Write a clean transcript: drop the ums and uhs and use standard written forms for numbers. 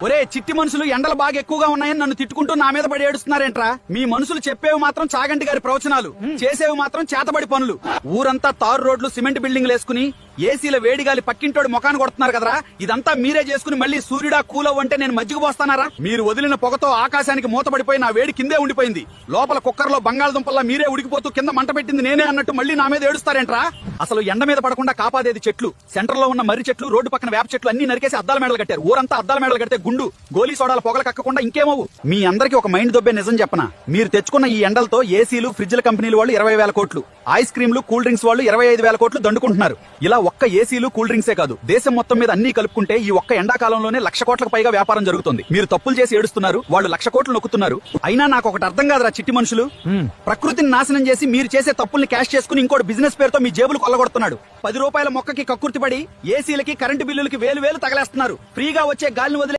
ఒరే చిట్టి మనుషులు ఎండలు బాగా ఎక్కువగా ఉన్నాయని నన్ను తిట్టుకుంటూ నా మీద పడి ఏడుస్తున్నారేంట్రా? మీ మనుషులు చెప్పేవి మాత్రం చాగంటి గారి ప్రవచనాలు, చేసేవి మాత్రం చేతబడి పనులు. ఊరంతా తారు రోడ్లు సిమెంట్ బిల్డింగ్లు వేసుకుని ఏసీల వేడిగాలి పక్కింటోడి ముఖాన్ని కొడుతున్నారు కదరా. ఇదంతా మీరే చేసుకుని మళ్ళీ సూర్యుడా కూలవ్ అంటే నేను మజ్జిగ పోస్తానారా? మీరు వదిలిన పొగతో ఆకాశానికి మూతపడిపోయి నా వేడి కిందే ఉండిపోయింది. లోపల కుక్కర్లో బంగాళదుంపల్లా మీరే ఉడికిపోతూ కింద మంట పెట్టింది నేనే అన్నట్టు మళ్ళీ నా మీద ఏడుస్తారేంట్రా? అసలు ఎండ మీద పడకుండా కాపాడేది చెట్లు. సెంటర్ లో ఉన్న మర్రి చెట్లు, రోడ్డు పక్కన వేప చెట్లు అన్ని నరికేసి అద్దాల మేడలు కట్టారు. ఊరంతా అద్దాల మేడలు కడితే గుండు గోలీ సోడాల పొగలు కక్కకుండా ఇంకేమవు. మీ అందరికి ఒక మైండ్ దొబ్బే నిజం చెప్పనా? మీరు తెచ్చుకున్న ఈ ఎండలతో ఏసీలు, ఫ్రిడ్జ్ల కంపెనీలు వాళ్ళు 20,000 కోట్లు, ఐస్ క్రీమ్లు, కూల్ డ్రింక్స్ వాళ్ళు 25,000 కోట్లు దండుకుంటున్నారు. ఇలా ఒక్క ఏసీలు, కూల్ డ్రింక్సే కాదు, దేశం మొత్తం మీద అన్ని కలుపుకుంటే ఈ ఒక్క ఎండాకాలంలోనే 1,00,000 కోట్లకు పైగా వ్యాపారం జరుగుతుంది. మీరు తప్పులు చేసి ఏడుస్తున్నారు, వాళ్ళు 1,00,000 కోట్లు నొక్కుతున్నారు. అయినా నాకు ఒకటి అర్థం కాదురా చిట్టి మనుషులు. ప్రకృతిని నాశనం చేసి మీరు చేసే తప్పుల్ని క్యాష్ చేసుకుని ఇంకోటి బిజినెస్ పేరుతో మీ జేబులు కొల్లగొడుతున్నాడు. 10 రూపాయల మొక్కకి కక్కుర్తిపడి ఏసీలకి, కరెంటు బిల్లులకి వేలు తగలేస్తున్నారు. ఫ్రీగా వచ్చే గాలిని వదిలే